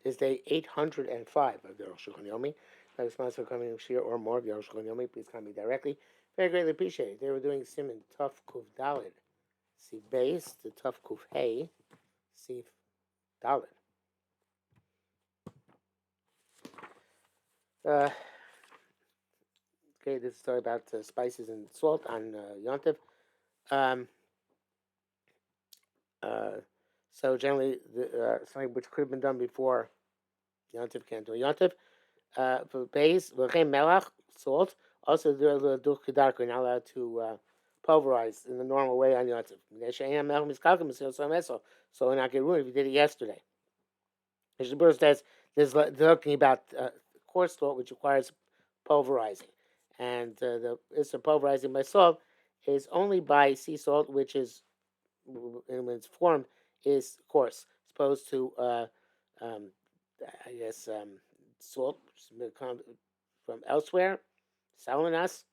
is day 805 of the Arukh HaShulchan Yomi. Thanks for coming this year or more of the Arukh HaShulchan Yomi. Please contact me directly. Very greatly appreciate it. They were doing Simon Tuf Kuf Dalid. See base, the Tuf Kuf Hey, see Dalid. Okay, this is a story about spices and salt on Yontif. Um, so generally, something which could have been done before Yontif can't do Yontif. For base, melach, salt. Also, they're not allowed to pulverize in the normal way on Yontif. So we're not get ruined if you did it yesterday. The Berurah says there's talking about coarse salt, which requires pulverizing, and the issue of pulverizing by salt is only by sea salt, which is when it's formed is coarse, as opposed to um, I guess salt from elsewhere, salinas,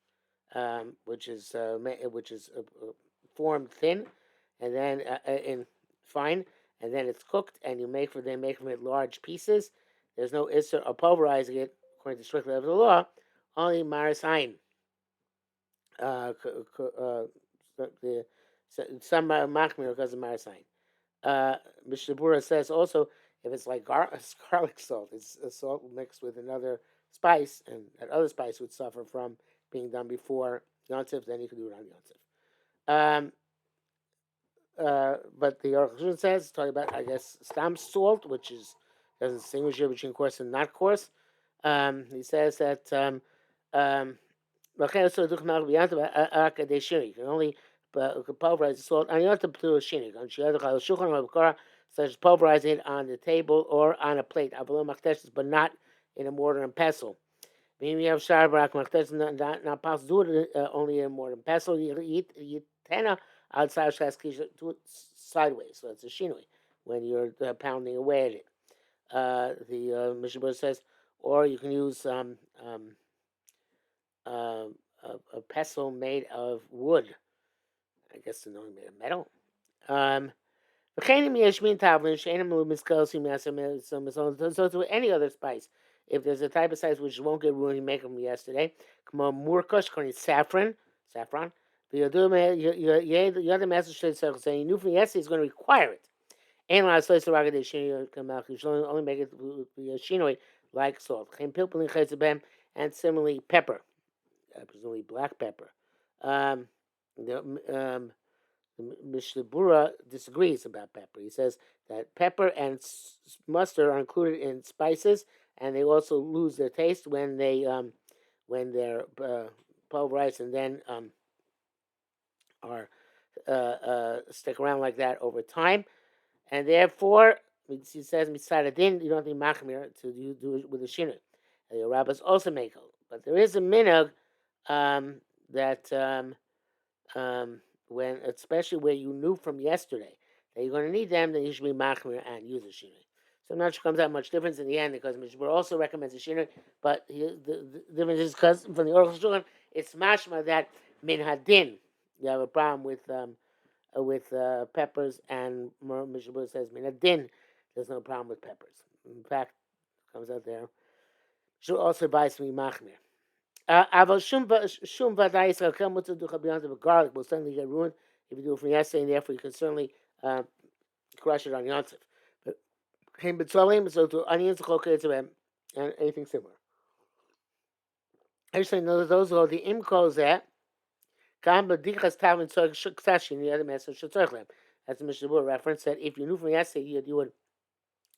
which is formed thin, and then in fine, and then it's cooked, and they make from it large pieces. There's no issur of pulverizing it according to strict level of the law. Only maris ayin. The some machmir because of maris ayin. Mishnah Berurah says also if it's like garlic salt, it's a salt mixed with another spice, and that other spice would suffer from being done before Yontif, then you can do it on Yontif. But the Arukh HaShulchan says, talking about, I guess, stam salt, which is doesn't distinguish here between coarse and not coarse. He says that you can only pulverize the salt on Yontif to a shinik. On Shulchan or such as pulverizing it on the table or on a plate, but not in a mortar and pestle. Maybe you have Sharbarak Maktas not possible do it only in a mortar and pestle. You eat tenna outside Shaskish, do it sideways. So it's a shinui when you're pounding away at it. The Mishnah Berurah says, or you can use a pestle made of wood. I guess it's only made of metal. So to any other spice, if there's a type of spice which won't get ruined, you make them yesterday. Murkosh, saffron. The other message should say you knew from yesterday is going to require it. And la soy saraga de shino kamach. You should only make it shinoi like salt. And similarly pepper, presumably black pepper. The Mishnah Berurah disagrees about pepper. He says that pepper and mustard are included in spices, and they also lose their taste when they're pulverized and then are stick around like that over time, and therefore he says mitzadadin you don't need machmir to do it with a shinui. The rabbis also make it, but there is a minhag that when especially where you knew from yesterday that you're going to need them, then you should be machmir and use a shinui. So I'm not sure comes out much difference in the end because Mishnah also recommends a shinui, but the difference is because from the Arukh HaShulchan it's mashma that min hadin you have a problem with peppers, and Mishnah Berurah says min hadin there's no problem with peppers. In fact, comes out there. Should also advise me machmir. Aval shum vaday Israel come to do chabiyans of garlic will certainly get ruined if you do it from yesterday, and therefore you can certainly crush it on Yontif. But came betzolim, so to onions, and anything similar. Actually, no, those are the imkos that kam b'dichas tavin tzorich shuksashi in the other message shutzorich. That's the Mishnah Berurah reference that if you knew from yesterday you would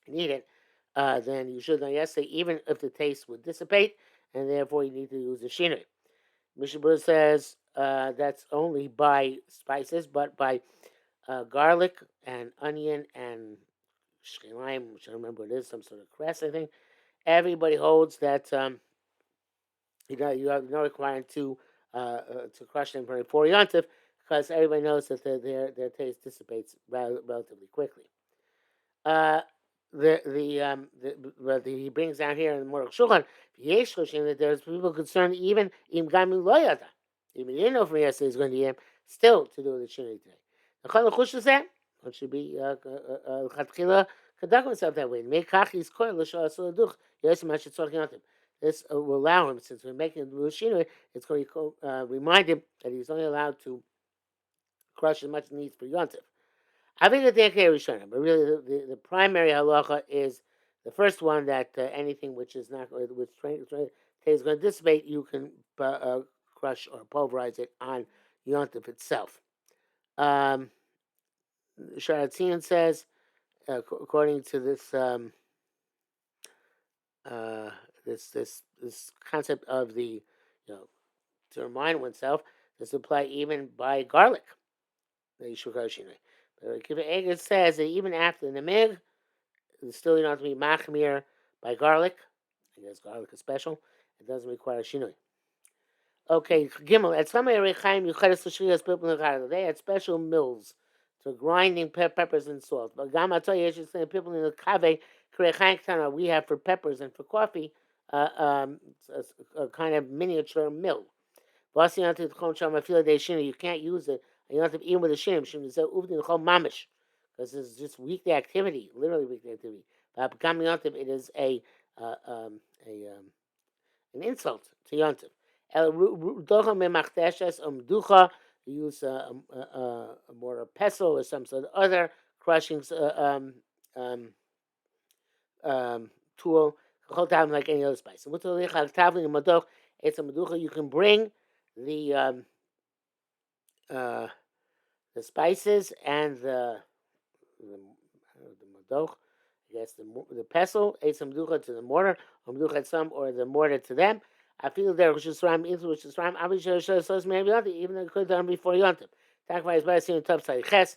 need it, then you should know yesterday, even if the taste would dissipate, and therefore you need to use the shinui. Mishnah Berurah says that's only by spices, but by garlic and onion and shchilayim, which I don't remember what it is, some sort of cress, I think. Everybody holds that you have no requirement to crush them before Yontif, because everybody knows that their taste dissipates relatively quickly. He brings down here in the Arukh HaShulchan that there's people concerned even im gami loyada, even you know from yesterday is going to eat still to do the shinui today. The chush is that it should be chatchila conduct himself that way. Make kachis koil l'shal duch. Yes, this will allow him, since we're making the machinery, it's going to remind him that he's only allowed to crush as much as he needs for yontif. I think that they're Rishonah, but really the primary halacha is the first one, that anything which is not which is going to dissipate, you can crush or pulverize it on yontif itself. Sharatzian says, according to this this concept of the, to remind oneself, this apply even by garlic. The Yishukashina. But Kiva Eger says that even after the Namig, still you don't have to be machmir by garlic. I guess garlic is special. It doesn't require shinoi. Okay, Gimel. At some Erechaim, Yucharis L'Shrias people they had special mills for grinding peppers and salt. But Gam Atoy Yesh people in the Kave Kerechaim Ktana we have for peppers and for coffee, a kind of miniature mill. You can't use it. You don't have to eat with a shim. Shim is mamish, because it's just weekday activity, literally weekday activity. But becoming yontif, it is an insult to yontif. You use a mortar pestle or some sort of other crushing tool. Like any other spice. You can bring the spices and the madoch, I guess the pestle, some ducha to the mortar, ducha some, or the mortar to them. I feel there which is ram into which is ram. Even though it could have done before yontif. Takva is by seeing top side ches.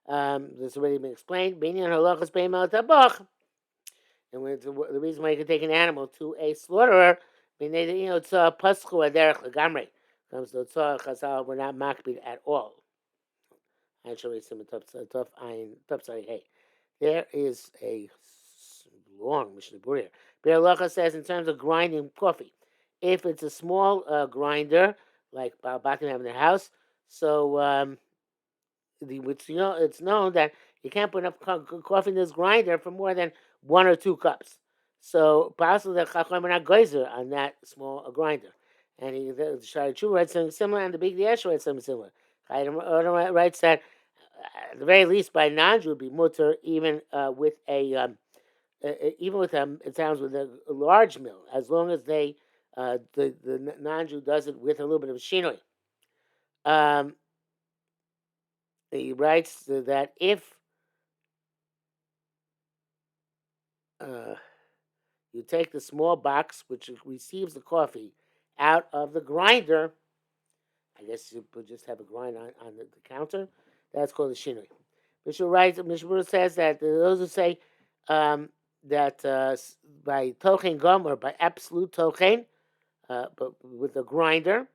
This has already been explained. Binyan halachas beimel tabach. And when the reason why you can take an animal to a slaughterer, it's a paschu aderech legamrei. Comes to chazal, we're not makbid at all. Actually, some tough sorry, hey. There is a long Mishnah Berurah. Be'er Halacha says in terms of grinding coffee, if it's a small grinder like Batim have in their house, so it's known that you can't put enough coffee in this grinder for more than 1 or 2 cups. So possibly that Chacham are not geyser on that small grinder. And the Shari Chu writes something similar, and the Big Yesh writes something similar. Chayim writes that at the very least by non-Jew would be mutter even with a it sounds with a large mill, as long as they the non-Jew does it with a little bit of shinoi. He writes that if you take the small box which receives the coffee out of the grinder, I guess you would just have a grind on the counter. That's called a shinoi. Mishnah says that those who say that by tochen gum or by absolute tochen, but with a grinder,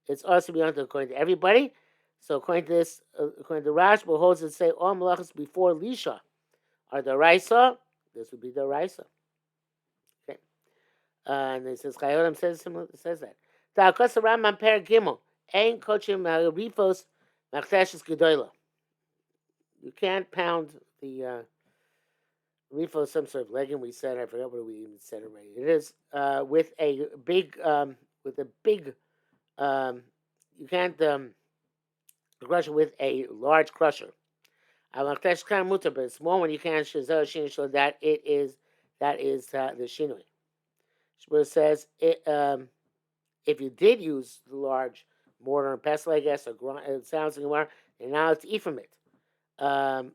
it's also beyond according to everybody. So according to this, according to Rashba, holds it say all malachas before lisha are the raisa. This would be the raisa. Okay, and it says Chayolim says that. Ta'akas Rambam Per Gimel ein kochim rifos machdeshes gedola. You can't pound the rifos, some sort of legume. We said, I forgot what we even said already. It is with a big you can't crush it with a large crusher. But it's small when you can so that is the shinui. Shmuel says if you did use the large mortar and pestle, I guess, or it sounds like more, and now it's eat from it. And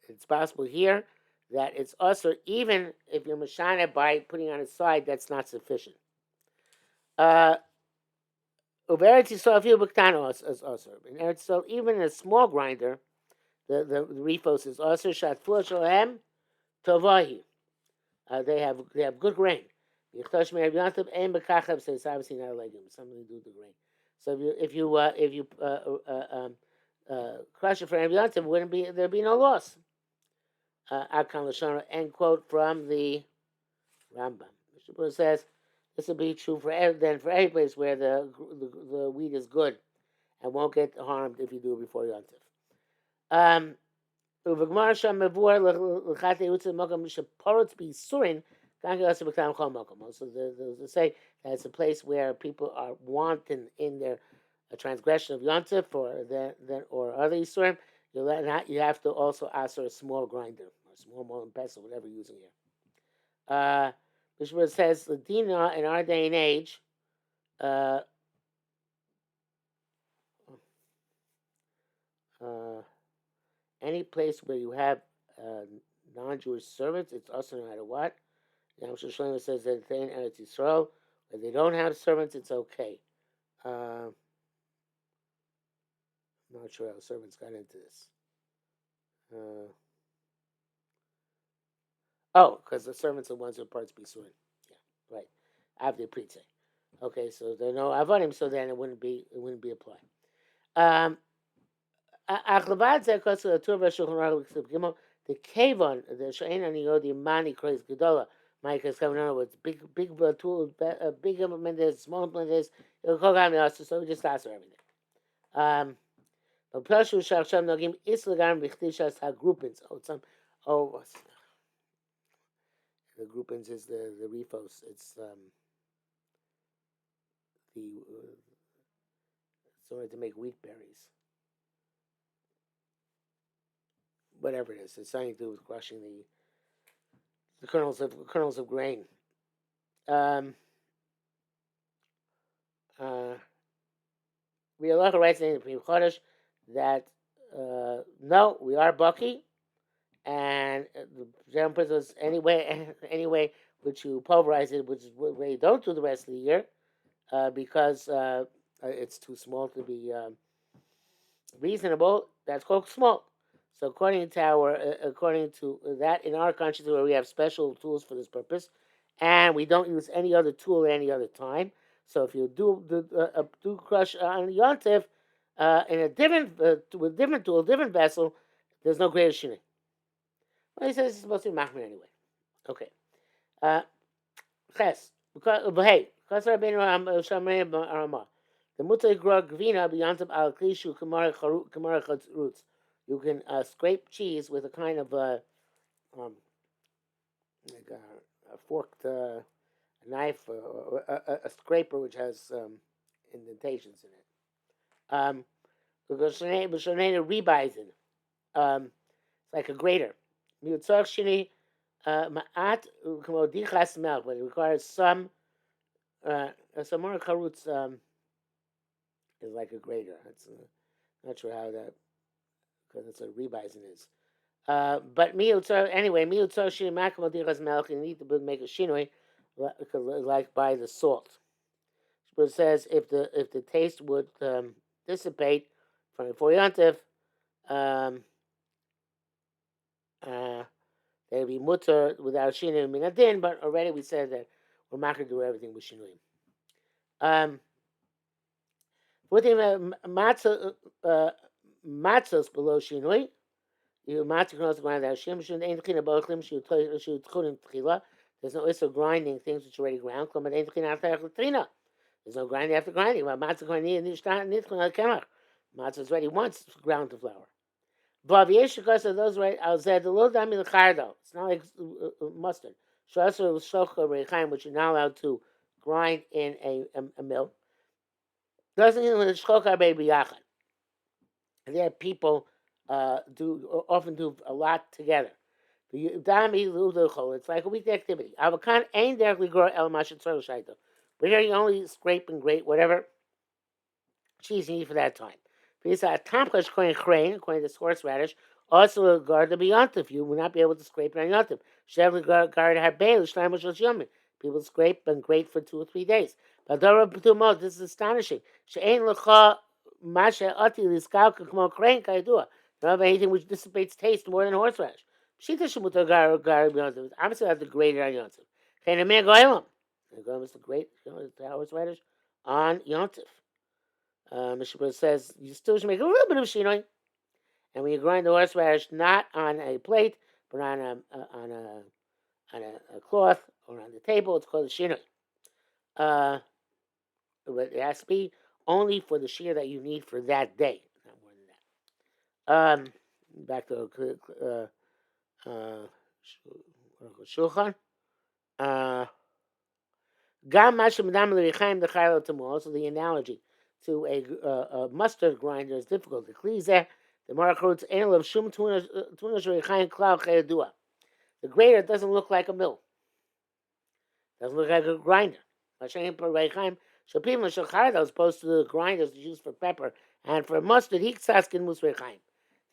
it's possible here that it's also, even if you're mashana by putting on its side, that's not sufficient. Eretz Yisrael is also in Eretz Yisrael, even in a small grinder, the rifos is also shatfur shalem tovahi. They have good grain. Yichtosh me'av yantav ein b'kachav says obviously not a legume, something to do with the grain. So if you crush it for Erev Yantav, there'd be no loss. Akan Lashon, end quote from the Rambam. Mr. says this will be true for every place where the wheat is good and won't get harmed if you do it before Yantav. ובגמר שם מבואר לחת הייעוץ למקום שפורץ בייסורים, גם כן עושה בכתב כל מקום. Also, they say that it's a place where people are wanton in their transgression of Yontif or other Yisurim. You have to also ask for a small grinder, or a small molten pestle, whatever you're using here. Mishmur says, Ladina, in our day and age, uh, uh, any place where you have non-Jewish servants, it's also no matter what. Now, Shlomo says that in Eretz Yisrael, where they don't have servants, it's okay. I'm not sure how servants got into this. Because the servants are the ones who are parts bisurin. Yeah, right. After Pritze. Okay, so there are no avonim, so then it wouldn't be applied. Achlevad zekos the Torah Shulchan Aruch Gimel the kavon the shein ani yodi mani kreis gedola. Mike is coming on with big tool, big implementers, small implementers. It'll call out also, so we just ask for everything. But plus you shall sham nogim islagam bichtishas hagroupins. Oh, the groupings is the refos. It's it's order to make wheat berries. Whatever it is, it's something to do with crushing the kernels of grain. Rialacha writes in the Pnei Chodesh that no, we are Bucky, and the general principle is anyway which you pulverize it, which is where you don't do the rest of the year, because it's too small to be reasonable. That's called small. So according to that, in our country where we have special tools for this purpose, and we don't use any other tool at any other time. So if you do crush on Yontif in a different with different tool, different vessel, there's no greater shini. Well, he says it's supposed to be machmir anyway. Okay. Ches. Hey, because Rabbeinu Shamrei Arama. The mutzah grog gvina b'yantav al klishu kamar roots. You can scrape cheese with a kind of like a forked knife, or a scraper which has indentations in it. Because rebizin, it's like a grater. Miutzach shini ma'at k'modichas milk, but it requires some more charutz is like a grater. It's not sure how that, because it's a rebizin is. But anyway, miutzar shini makam odichas milk, you need to make a shinoi, like by the salt. But it says if the taste would dissipate from the Yontif, they'd be mutter without shinoi minadin. But already we said that we're not going to do everything with shinoi. With him matzos below shinoi. You matzah can also grind out shim. Shouldn't ain't clean about chlim. Should tchulim tchila. There's no issue of grinding things which are already ground. But ain't clean after trina. There's no grinding after grinding. But matzah grinding nitchon kemach. Matzah is ready once ground to flour. But yesh because of those right, I'll say the little dami lechardo. It's not like mustard. Shasur l'shocha reichaim, which you're not allowed to grind in a mill. Doesn't even with shchoka baby yachad. And there people often do a lot together. It's like a weekday activity. Avokan ain't directly grow el mashet shaito. But here you only scrape and grate whatever cheese you need for that time. Because accomplish coin crane, according to horseradish, also guard the beyontif. You will not be able to scrape it on yontif. Shevli guard harbeil shleim yomi. People scrape and grate for 2 or 3 days. But this is astonishing. She'ain lecha masha ati liskauka kmo crane kaidua. Don't have anything which dissipates taste more than horseradish. Pshita shemutar guard beyontif. Obviously, I have to grate it on yontif. Kain amir goyim. The goyim is to grate horseradish on yontif. Mishnah says you still should make a little bit of shinoi, and when you grind the horseradish, not on a plate, but on a cloth or on the table, it's called a shinoi. But it has to be only for the shear that you need for that day, not more than that. back to Shulchan. Gam Mashamadam Lechaim the Chaylo Tamol. So the analogy to a mustard grinder is difficult. The Klize, the Marachrutz Anil of Shum Tunash Rechaim Klau Chayadua. The grater doesn't look like a mill. Doesn't look like a grinder. Mashaim Rechaim Shapim Shachar, as opposed to the grinders used for pepper and for mustard. Hiksaskin Mus Rechaim.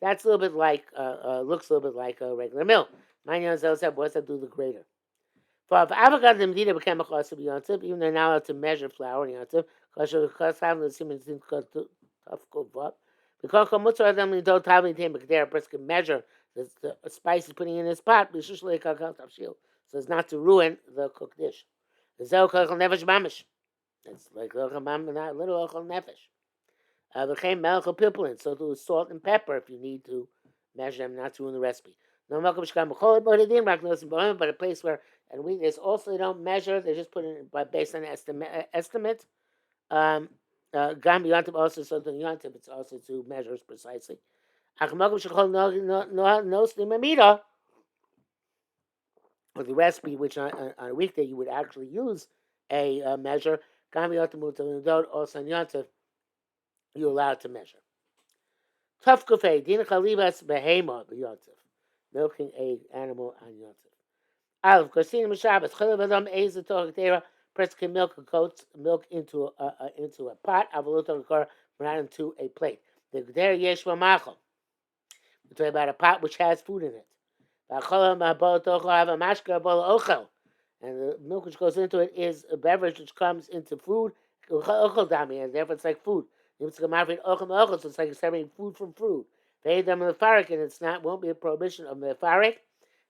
That's a little bit like looks a little bit like a regular mill. What's that do the grater? For if avocado the medida became a cost of yontif, even they're not allowed to measure flour in yontif, because having the simmons didn't cut tough go up. Because mutzar them we don't have anything but there a person can measure the spices putting in his pot, so as not to ruin the cooked dish. The zel kachal nefesh mamish. It's like little ochel nefesh. The came melchel pipulin, so do salt and pepper if you need to measure them, not to ruin the recipe. No malcham shkam b'chol, but it didn't but a place where and weakness also they don't measure; they just put it based on estimate. Gam yontif also something yontif. It's also to measure precisely. Or the recipe, which on a weekday you would actually use a measure. Gam yontif also yontif. You're allowed to measure. Tough kufay din chalibas behema b'yontif, milking a animal on yontif. Aleph Kosin Shabbos Chalav Adam Eza Torah Tera. Person can milk a goat's milk into a pot. Avaluto Kor not into a plate. The Gder Yeshua Machal. We're talking about a pot which has food in it. And the milk which goes into it is a beverage which comes into food. And therefore it's like food. So it's like separating food from food. And it's not won't be a prohibition of mefarik.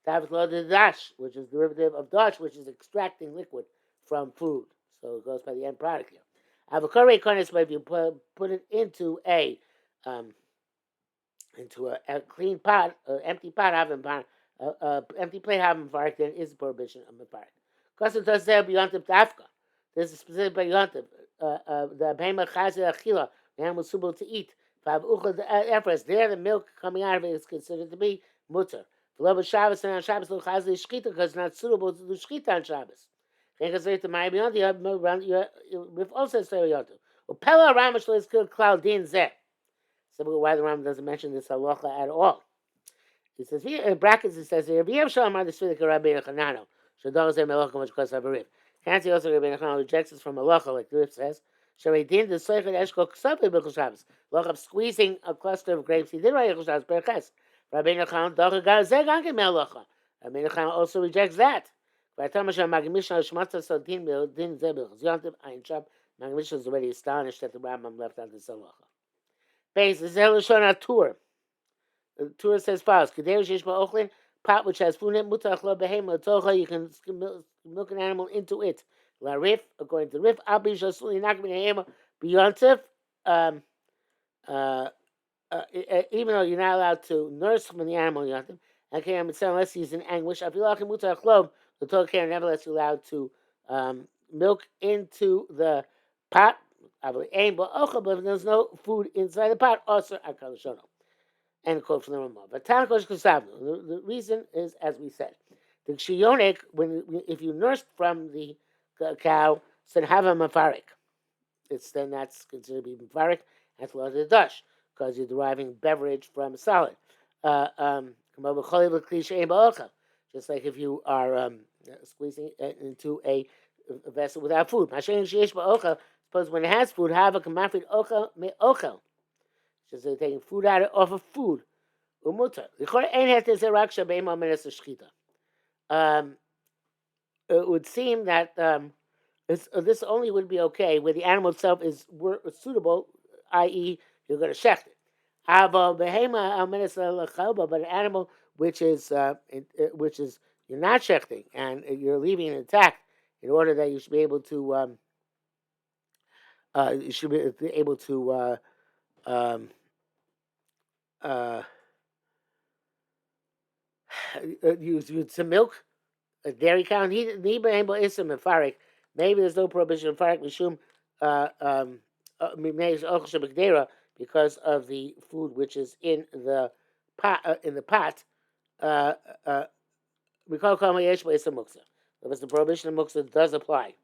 The dash, which is derivative of dash, which is extracting liquid from food. So it goes by the end product here. Avokare konis, but if you put it into a clean pot, empty pot, empty plate, having farik, then is a prohibition of mefarik. Kosim does there beyontif dafka. There's a specific beyontif. The behema chazir achila, the animal suitable to eat. There, the milk coming out of it is considered to be mutter. Love Shabbos and on Shabbos no chazli shchita because it's not suitable to do shchita on Shabbos. Can't consider to my beyond with also stereotype. Upela Ramish is killed cloud din zeh. So why the Ram doesn't mention this halacha at all? He says in brackets. It says here V'yev Shalom Ad Sfidik Rabbi Chanano. Shadol Zeh Melacha much because of a rib. Can't see also Rabbi Chanano rejects this from halacha like the rib says. Shavei din the soichet eshkol ksapi b'chol Shabbos. Halacha of squeezing a cluster of grapes. He did right b'chol Shabbos berches. Rabbi Nachman also rejects that. Magmisha is already astonished that the Rambam left out this halacha. Base is Elishon Tur. The Tur says follows: pot which has food in it, mutachlo behema tocha. You can milk an animal into it. La rif, according to Rif, abi shasuli nakmin behema beyontif. Even though you're not allowed to nurse from the animal, unless he's in anguish. The Torah care never lets you allowed to milk into the pot. But if there's no food inside the pot, also akalashono. End quote from the Ramah. But the reason is, as we said, the kshiyonik, if you nursed from the cow, said have a mafarik. Then that's considered to be mafarik. That's a lot of the dash, because you're deriving beverage from a solid. Just like if you are squeezing it into a vessel without food. Suppose when it has food, have a kamafid ochel me ochel. Just like taking food off of food. It would seem that this only would be okay where the animal itself is suitable, i.e., you're going to shecht it. But an animal which is you're not shechting and you're leaving it intact in order that you should be able to use some milk, a dairy cow. Maybe there's no prohibition of farik mishum because of the food which is in the pot, uh, uh, we call kama yesh b'esa muksa. Because the prohibition of muksa does apply.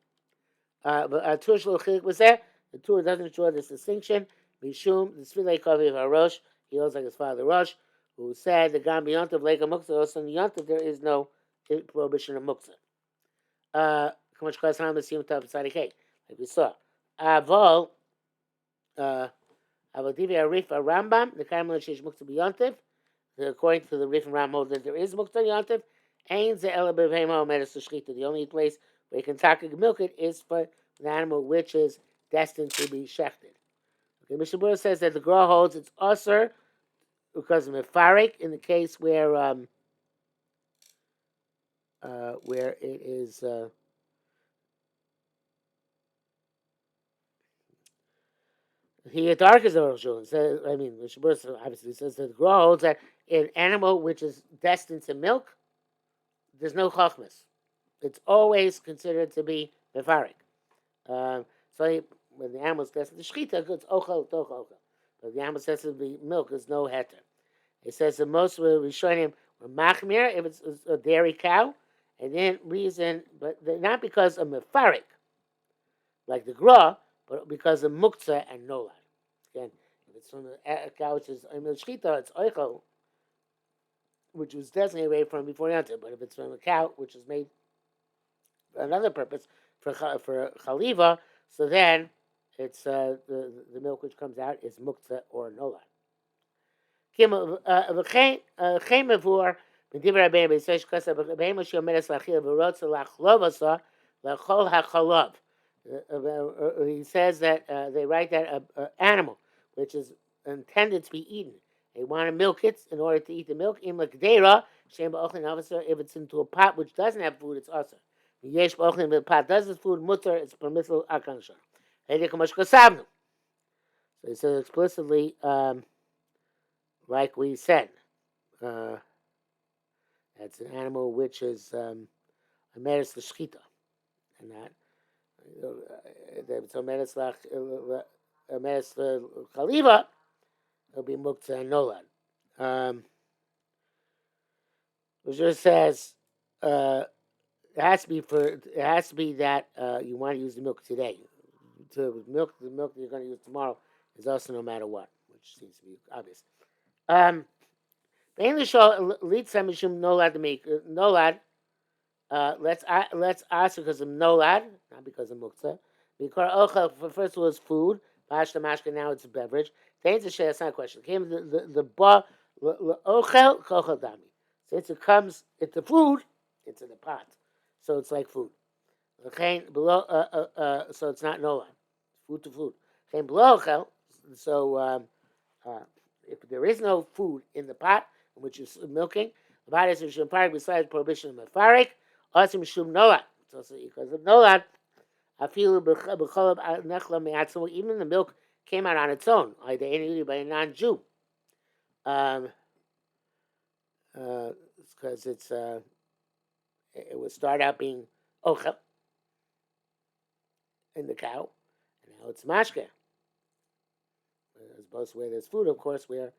But Tur Shlo Chilik was there. The Tur doesn't draw this distinction. Mishum, the Svilei Kavi of Harosh, he looks like his father Rosh, who said the Gam Yontav Leka Muksa, also in Yontav there is no prohibition of Muksa. Kamash Kasan Masim Tav Tzadikei, like we saw. Avol, Avodivi Arif Rambam, the Karmel Shesh Muksa B'Yontav, according to the Rif and Ram holds that there is Muksa Yontav, Ain Ze Ela B'Vehema Omedes L'Shchita. The only place where you can milk it is for an animal which is destined to be shechted. Okay, Mishabura says that the Gra holds it's usher because of mefarik in the case where it is he dark as Arukh HaShulchan says. I mean, Mishabura obviously says that the Gra holds that an animal which is destined to milk, there's no chachmas. It's always considered to be mefarik. When the animal is destined to shechita, it's ochel toch ochel. But the animal is destined to be milk, there's no heter. It says the most we're showing him were machmir if it's a dairy cow, and then reason, but not because of mefarik, like the gra, but because of muktzah and nolad. Again, if it's from a cow which is shechita, it's oichel, which was designated from before Yontif. But if it's from a cow which is made for another purpose, for chaliva, so then it's the milk which comes out is muktzah or nolad. V'chein mevur b'divrei Rabbeinu b'yisesh kasa b'behemoth she'omedes l'achil v'rotza lachlov osa l'chol hachalav. He says that they write that an animal which is intended to be eaten, they want to milk it in order to eat the milk. Im l'kdeira she'em ba'ochlin officer. If it's into a pot which doesn't have food, it's also. Yesh ba'ochlin, the pot does have food, mutter, it's permissible akan shon. So he says explicitly. Like we said, that's an animal which is a meres l'shchita, and that so meres l'chaliva, it'll be muktzah and nolad. Which just says it has to be that you want to use the milk today. The milk that you're going to use tomorrow is also no matter what, which seems to be obvious. The English lead samishum nolad to make nolad. Let's ask because of nolad, not because of muktzah. Because ochel first was food, bashta mashka now it's a beverage. The answer is that's not a question. Came the ba ochel kochel dami. Since it comes, it's the food, it's in the pot, so it's like food. So it's not nolad, food to food. Came below ochel, so. If there is no food in the pot in which you're milking, the body is mefarik besides prohibition of mefarik, also mishum nolad. It's also because of nolad. Even the milk came out on its own, by a non-Jew. Because it would start out being ochel in the cow, and now it's mashke. As opposed to where there's food, of course, where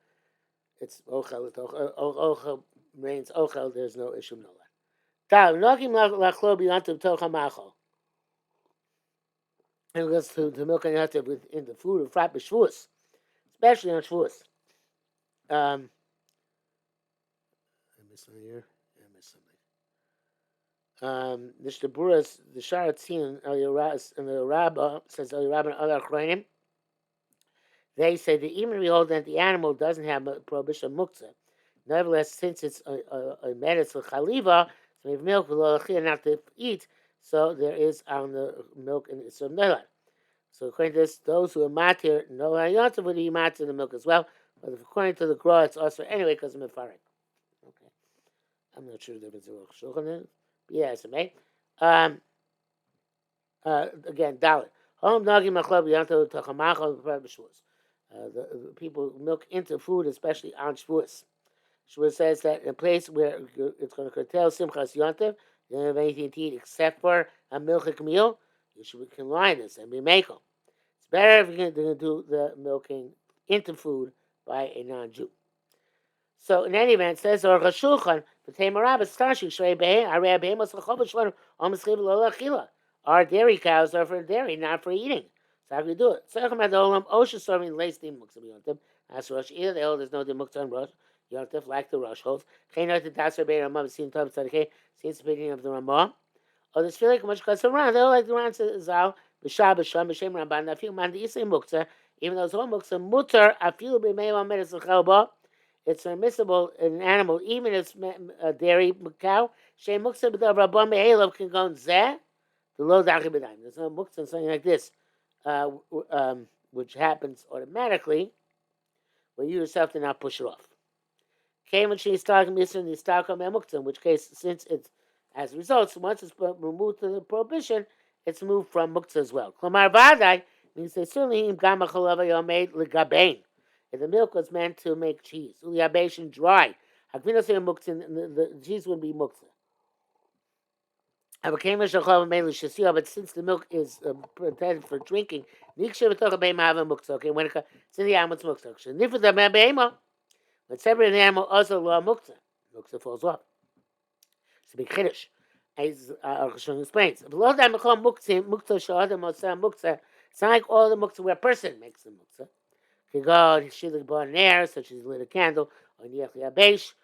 it's ochel, ochel remains ochel, there's no issue, no that. And it goes to milk and yativ within the food of frat b'shvuos, especially on shvuos. I missed something here. I missed something. The Shtaburas, the Sharatzin, and the Rabbah says El Rabbah and other Achronim. They say that even if we hold that the animal doesn't have a prohibition of muktzah, nevertheless, since it's a medicine chaliva, so we have milk not to eat, so there is on the milk and it's nolad. So according to this, those who are matir nolad yontav would be matir the milk as well. But according to the Gra, it's also anyway because of mefarik. Okay, I'm not sure the difference in Arukh HaShulchan. Yes, may. Again, dalit. Home nagim machlab yontav tachamachal b'shvus. The people milk into food, especially on Shavuos. Shavuos says that in a place where it's going to curtail Simchas Yontiv, you don't have anything to eat except for a milchik meal, you should combine this and be makel. It's better if you're going to do the milking into food by a non-Jew. So in any event, it says Arukh HaShulchan, our dairy cows are for dairy, not for eating. So how can we do it? That's Rosh. Either they hold there's no demukta on Rosh. Yontif, like the Rosh holds. Seems the opinion of the Ramah. Or the Sfilik, much because around, they all like the Ran Zal, B'Shah, B'Sham, B'Shem Ramban, Nafil, Man, the Isay Mukta, even though it's all Mukta, Mutter, Afil, B'Mei, Medicine Chalba, it's permissible in an animal, even if it's a dairy cow. Shem Mukta, B'Dav Rabban, Be'elav, can go in Zeh, the low Dachi B'Daim. There's no Mukta in something like this, which happens automatically, where you yourself do not push it off. Came when she's talking Misr the Stalka Memukta, in which case, since it's as a result, once it's removed to the prohibition, it's moved from Mukta as well. Klamar Vadai means they certainly Gama Chalava Yomed Ligabain. If the milk was meant to make cheese, Uliabation dry. Hakvina say Mukta, the cheese would be Mukta. But since the milk is intended for drinking, okay, when it's in the animal, it's Mukta. But separate the animal also law Mukta. Mukta falls off. It's a big chiddush. As Arukh HaShulchan explains, it's not like all the muktzah where a person makes the muktzah. You go, shilik bar air, such as lit a candle, or niach yabesh,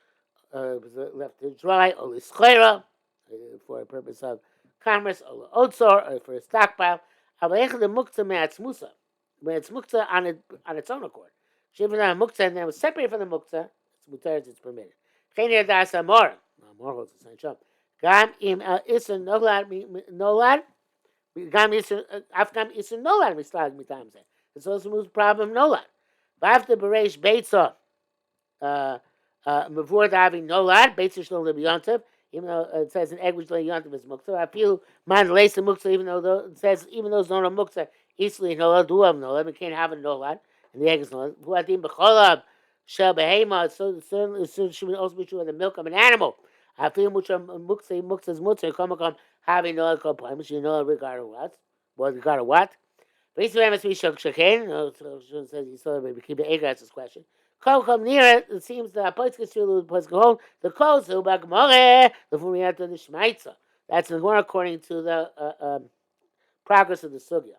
left to dry, or lischera, for a purpose of commerce, or otzor, or for a stockpile. Avayech the muktzah me'atzmusa, when it's muktzah on its own accord. Shiva muktzah, and then it was separated from the muktzah, it's mutaris, it's permitted. Chenir das amor, amor holds the same shop. Gam im iser nolad, gam iser afgam iser nolad mislag mitam zeh. It's also moves problem nolad. After bereish beitza, before having nolad, beitza shlo lebiyontev, even though it says an egg which lebiyontev is muktzah. I feel man leis the muktzah, even though it says even those don't have muktzah, easily nolad do have nolad. We can't have a nolad, and the egg is nolad. Vuadim b'cholab shel behema. So certainly should also be true of the milk of an animal. I feel much muktzah's mutzah come having no problems. You know, regarding what? Well, regarding what? But Yisrael must be shakain. No, says Yisrael maybe keep the egg. That's his question. Kol come near it. It seems that Apotzke Shulu Apotzke home the kol so bagmore the fumiyat the shmaitza. That's the one according to the progress of the sugya.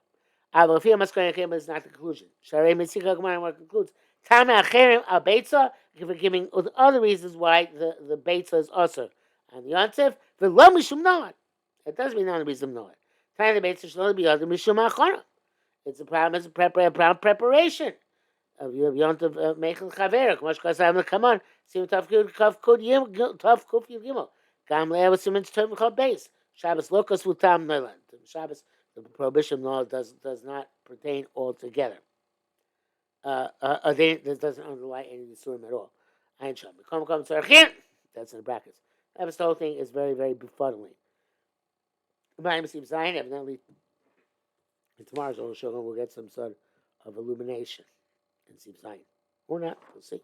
Avofia Maskana is not the conclusion. Sharei Mitzika Gemara concludes. Tama Acherim Al Beitza, for giving other reasons why the Beitza is also. And the Yontif, the Lo Mishum Noad. It doesn't mean non reason Noad. Tanya the Beitza should only be other Mishum Achona. It's a problem, it's a preparation. Of Yontif Mechel Chaver, Kamash Kasam, come on. See Taf Kud Yim, Taf Kuf Yimel. Gam Leah Simmons Term Chal Base. Shabbos Locus Vutam Noland. Shabbos, the prohibition law does not pertain altogether. This doesn't underlie any of the surim at all. That's in the brackets. This whole thing is very, very befuddling. Evidently, in tomorrow's Rosh Hashanah we'll get some sort of illumination in Sib Zion. Or not, we'll see.